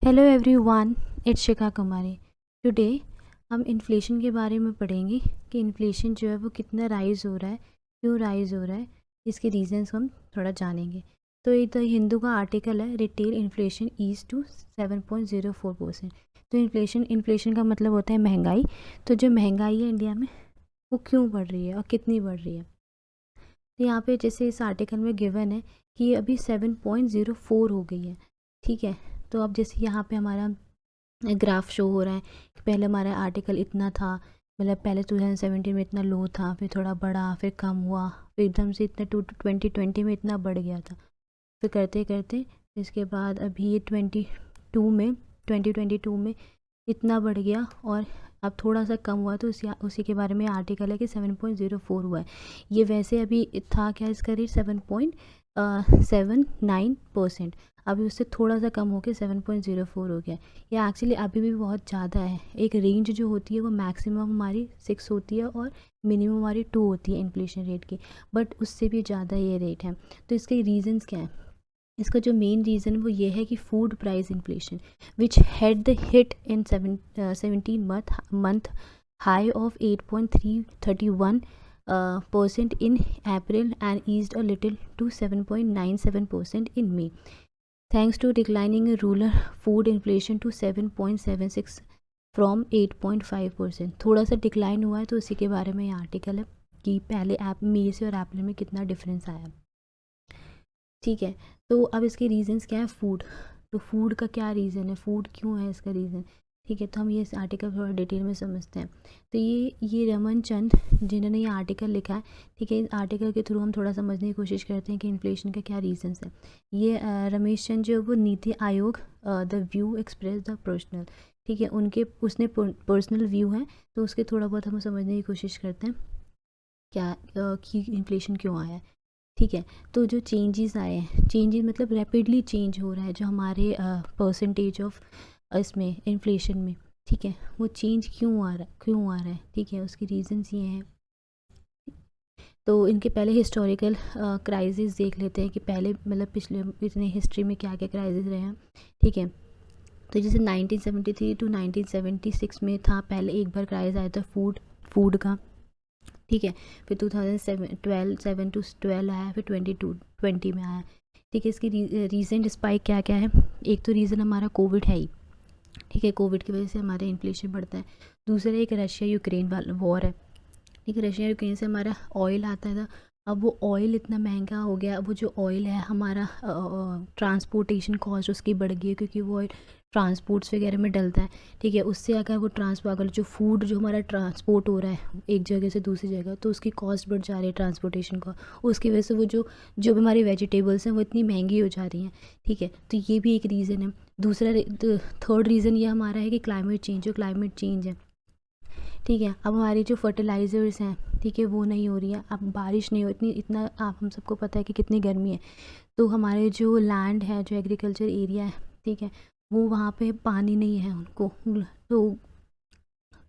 Hello everyone, it's Shikha Kumari. Today हम inflation के बारे में पढ़ेंगे कि इन्फ्लेशन जो है वो कितना राइज़ हो रहा है, क्यों राइज़ हो रहा है, इसके रीजंस हम थोड़ा जानेंगे। तो ये द हिंदू का आर्टिकल है, रिटेल इन्फ्लेशन ईज टू 7.04%। तो इन्फ्लेशन का मतलब होता है महंगाई। तो जो महंगाई है इंडिया में वो क्यों बढ़ रही है और कितनी बढ़ रही है। तो यहाँ पे जैसे इस आर्टिकल में गिवन है कि ये अभी 7.04 हो गई है। ठीक है, तो अब जैसे यहाँ पे हमारा ग्राफ शो हो रहा है कि पहले हमारा आर्टिकल इतना था, मतलब पहले 2017 में इतना लो था, फिर थोड़ा बढ़ा, फिर कम हुआ, फिर एकदम से इतना 2020 में इतना बढ़ गया था। फिर करते करते इसके बाद अभी ये 2022 में इतना बढ़ गया और अब थोड़ा सा कम हुआ। तो उसी के बारे में आर्टिकल है कि 7.04 हुआ है। ये वैसे अभी था क्या, इसका रेट 7.79%। अभी उससे थोड़ा सा कम होकर 7.04 हो गया। ये एक्चुअली अभी भी बहुत ज़्यादा है। एक रेंज जो होती है वो मैक्सिमम हमारी 6 होती है और मिनिमम हमारी 2 होती है इन्फ्लेशन रेट की, बट उससे भी ज़्यादा ये रेट है। तो इसके रीजंस क्या है? इसका जो मेन रीज़न वो ये है कि food price inflation which had the hit in 17 month high of 8.331% in April and eased a little to 7.97% in May, thanks to declining rural food inflation to 7.76 from 8.5%। थोड़ा सा डिक्लाइन हुआ है। तो उसी के बारे में ये आर्टिकल है कि पहले मई से और अप्रैल में कितना डिफरेंस आया। ठीक है, तो अब इसके रीजंस क्या है? फूड। तो फूड का क्या रीज़न है, फूड क्यों है इसका रीज़न? ठीक है, तो हम ये इस आर्टिकल थोड़ा डिटेल में समझते हैं। तो ये रमन चंद जिन्होंने ये आर्टिकल लिखा है, ठीक है, इस आर्टिकल के थ्रू हम थोड़ा समझने की कोशिश करते हैं कि इन्फ्लेशन का क्या रीजंस है। ये रमेश चंद जो वो NITI Aayog the view express the personal, ठीक है, उसने पर्सनल व्यू है। तो उसके थोड़ा बहुत हम समझने की कोशिश करते हैं क्या कि इन्फ्लेशन क्यों आया है। ठीक है, तो जो चेंजेस आए हैं, चेंजेस मतलब रैपिडली चेंज हो रहा है जो हमारे परसेंटेज ऑफ इसमें इन्फ्लेशन में। ठीक है, वो चेंज क्यों आ रहा है? ठीक है, उसके रीजंस ये हैं। तो इनके पहले हिस्टोरिकल क्राइसिस देख लेते हैं कि पहले मतलब पिछले इतने हिस्ट्री में क्या क्या क्राइसिस रहे हैं। ठीक है, तो जैसे 1973 टू 1976 में था, पहले एक बार क्राइसिस आया था फूड का। ठीक है, फिर 2007 आया, फिर 2020 में आया। ठीक है, इसकी रीसेंट स्पाइक क्या क्या है? एक तो रीज़न हमारा कोविड है ही। ठीक है, कोविड की वजह से हमारा इन्फ्लेशन बढ़ता है। दूसरा एक रशिया यूक्रेन वाला वॉर है। ठीक है, रशिया यूक्रेन से हमारा ऑयल आता था। अब वो ऑयल इतना महंगा हो गया, वो जो ऑयल है हमारा ट्रांसपोर्टेशन कॉस्ट उसकी बढ़ गई है, क्योंकि वो ऑयल ट्रांसपोर्ट्स वगैरह में डलता है। ठीक है, उससे अगर वो अगर जो फूड जो हमारा ट्रांसपोर्ट हो रहा है एक जगह से दूसरी जगह, तो उसकी कॉस्ट बढ़ जा रही है ट्रांसपोर्टेशन का। उसकी वजह से वो जो भी हमारी वेजिटेबल्स हैं वो इतनी महंगी हो जा रही हैं। ठीक है, तो ये भी एक रीज़न है। दूसरा थर्ड रीज़न ये हमारा है कि क्लाइमेट चेंज है। ठीक है, अब हमारी जो फर्टिलाइज़र्स हैं, ठीक है, वो नहीं हो रही है। अब बारिश नहीं हो इतना आप हम सबको पता है कि कितनी गर्मी है। तो हमारे जो लैंड है, जो एग्रीकल्चर एरिया है, ठीक है, वो वहाँ पे पानी नहीं है उनको।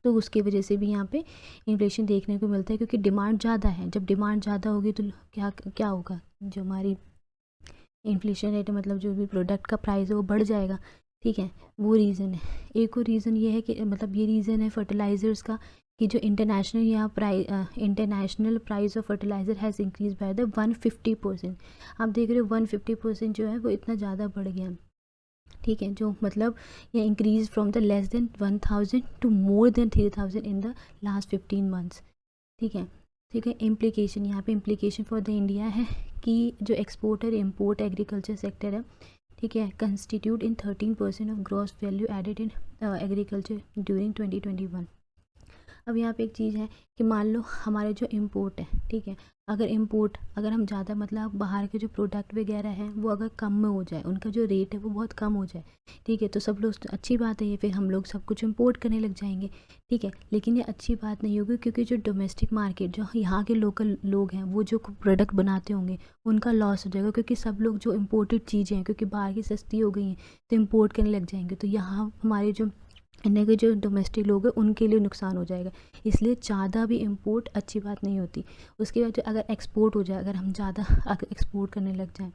तो उसकी वजह से भी यहाँ पे इन्फ्लेशन देखने को मिलता है, क्योंकि डिमांड ज़्यादा है। जब डिमांड ज़्यादा होगी तो क्या क्या होगा? जो हमारी इन्फ्लेशन रेट मतलब जो भी प्रोडक्ट का प्राइस है वो बढ़ जाएगा। ठीक है, वो रीज़न है। एक और रीज़न ये है कि मतलब ये रीज़न है फर्टिलाइज़र्स का, कि जो international price of fertiliser has increase by the 150%। आप देख रहे हो 150% जो है वो इतना ज़्यादा बढ़ गया। ठीक है, जो मतलब ये increase from the less than 1000 to more than 3000 in the last 15 months. ठीक है, ठीक है, इम्प्लीकेशन यहाँ पे इम्प्लीकेशन फॉर द इंडिया है कि जो एक्सपोर्ट और इम्पोर्ट एग्रीकल्चर सेक्टर है, ठीक है, constituting 13% of gross value added in agriculture during 2021। अब यहाँ पे एक चीज़ है कि मान लो हमारे जो इम्पोर्ट है, ठीक है, अगर हम ज़्यादा मतलब बाहर के जो प्रोडक्ट वगैरह हैं वो अगर कम में हो जाए, उनका जो रेट है वो बहुत कम हो जाए, ठीक है, तो सब लोग अच्छी बात है, ये फिर हम लोग सब कुछ इम्पोर्ट करने लग जाएंगे। ठीक है, लेकिन ये अच्छी बात नहीं होगी, क्योंकि जो डोमेस्टिक मार्केट जो यहाँ के लोकल लोग हैं वो जो प्रोडक्ट बनाते होंगे उनका लॉस हो जाएगा, क्योंकि सब लोग जो इम्पोर्टेड चीज़ें हैं क्योंकि बाहर की सस्ती हो गई हैं तो इम्पोर्ट करने लग जाएंगे। तो यहाँ हमारे जो इन्हें के जो डोमेस्टिक लोग हैं उनके लिए नुकसान हो जाएगा। इसलिए ज़्यादा भी इम्पोर्ट अच्छी बात नहीं होती। उसके बाद जो अगर एक्सपोर्ट हो जाए, अगर हम ज़्यादा अगर एक्सपोर्ट करने लग जाएँ,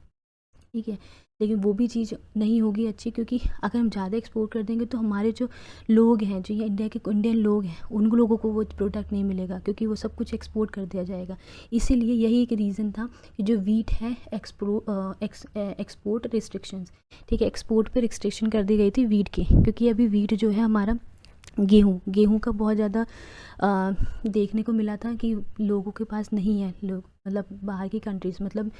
ठीक है। लेकिन वो भी चीज़ नहीं होगी अच्छी, क्योंकि अगर हम ज़्यादा एक्सपोर्ट कर देंगे तो हमारे जो लोग हैं, जो ये इंडिया के इंडियन लोग हैं, उन लोगों को वो प्रोडक्ट नहीं मिलेगा, क्योंकि वो सब कुछ एक्सपोर्ट कर दिया जाएगा। इसीलिए यही एक रीज़न था कि जो वीट है एक्सपोर्ट रिस्ट्रिक्शंस, ठीक है, एक्सपोर्ट पर रिस्ट्रिक्शन कर दी गई थी वीट की, क्योंकि अभी वीट जो है हमारा गेहूँ का बहुत ज़्यादा देखने को मिला था कि लोगों के पास नहीं है, लोग मतलब बाहर की कंट्रीज़, मतलब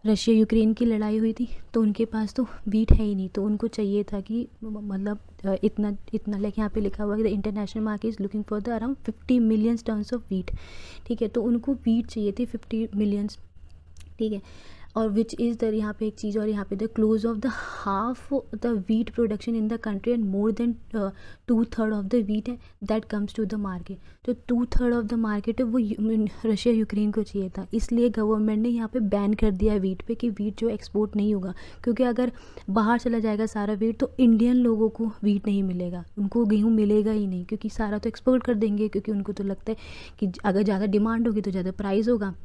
रशिया यूक्रेन की लड़ाई हुई थी तो उनके पास तो वीट है ही नहीं, तो उनको चाहिए था कि मतलब इतना लाइक यहाँ पे लिखा हुआ है the international market is looking for the around 50 million tons of wheat, ठीक है। तो उनको वीट चाहिए थी 50 मिलियंस, ठीक है। और विच इज़ द, यहाँ पे एक चीज़ और, यहाँ पे the close of the half the wheat production in the country and more than 2/3 of the wheat है that comes to the market. तो 2/3 ऑफ द मार्केट है वो रशिया यूक्रेन को चाहिए था, इसलिए गवर्नमेंट ने यहाँ पे बैन कर दिया है वीट पे कि वीट जो एक्सपोर्ट नहीं होगा, क्योंकि अगर बाहर चला जाएगा सारा वीट तो इंडियन लोगों को वीट नहीं मिलेगा, उनको गेहूँ मिलेगा ही नहीं, क्योंकि सारा तो एक्सपोर्ट कर देंगे, क्योंकि उनको तो लगता है कि अगर ज़्यादा डिमांड होगी तो ज़्यादा प्राइस होगा,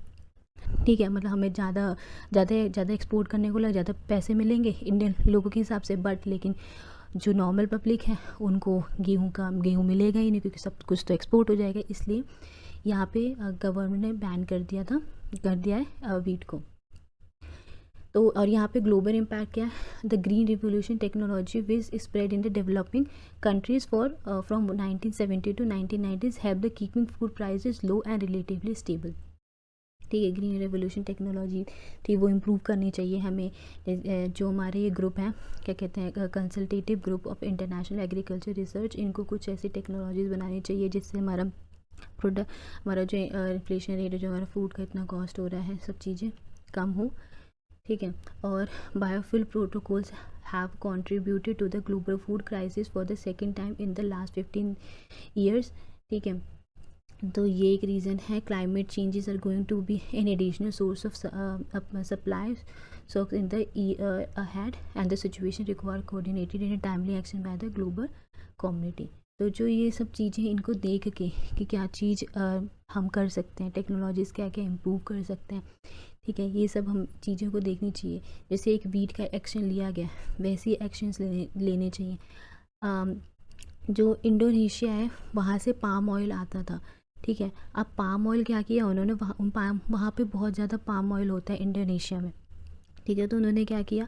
ठीक है, मतलब हमें ज़्यादा एक्सपोर्ट करने को ज़्यादा पैसे मिलेंगे इंडियन लोगों के हिसाब से। बट लेकिन जो नॉर्मल पब्लिक है उनको गेहूँ मिलेगा ही नहीं, क्योंकि सब कुछ तो एक्सपोर्ट हो जाएगा। इसलिए यहाँ पे गवर्नमेंट ने बैन कर दिया है वीट को। तो और यहाँ पे ग्लोबल इम्पैक्ट क्या है, the green revolution technology which spread in the developing countries for from 1970 to 1990s help the keeping food prices low and relatively stable, ठीक है। ग्रीन रेवोल्यूशन टेक्नोलॉजी थी वो इम्प्रूव करनी चाहिए हमें। जो हमारे ये ग्रुप हैं, क्या कहते हैं, consultative group of international agriculture research, इनको कुछ ऐसी टेक्नोलॉजीज़ बनानी चाहिए जिससे हमारा प्रोडक्ट, हमारा जो इन्फ्लेशन रेट है, जो हमारा फूड का इतना कॉस्ट हो रहा है, सब चीज़ें कम हो, ठीक है। और biofuel protocols have contributed to the global food crisis for the second time in the last 15 years, ठीक है। तो ये एक रीज़न है, climate changes are going to be an additional source of supply so in the ahead and the situation require coordinated and timely action by the global community. तो जो ये सब चीज़ें, इनको देख के कि क्या चीज़ हम कर सकते हैं, टेक्नोलॉजीज़ क्या क्या इम्प्रूव कर सकते हैं, ठीक है, ये सब हम चीज़ों को देखनी चाहिए। जैसे एक वीट का एक्शन लिया गया, वैसे ही एक्शंस लेने चाहिए। जो इंडोनेशिया है वहाँ से पाम ऑयल आता था, ठीक है। अब पाम ऑयल क्या किया उन्होंने, वहाँ पे बहुत ज़्यादा पाम ऑयल होता है इंडोनेशिया में, ठीक है। तो उन्होंने क्या किया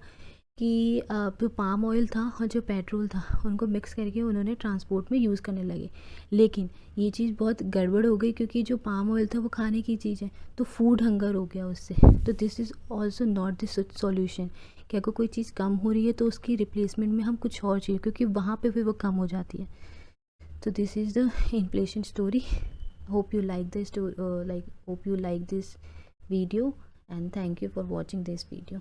कि जो पाम ऑयल था और जो पेट्रोल था उनको मिक्स करके उन्होंने ट्रांसपोर्ट में यूज़ करने लगे। लेकिन ये चीज़ बहुत गड़बड़ हो गई, क्योंकि जो पाम ऑयल था वो खाने की चीज़ है, तो फूड हंगर हो गया उससे। तो this is also not the solution कि अगर कोई चीज़ कम हो रही है तो उसकी रिप्लेसमेंट में हम कुछ और चाहिए, क्योंकि वहाँ पे भी वो कम हो जाती है। तो this is the inflation story. Hope you like this video, and thank you for watching this video.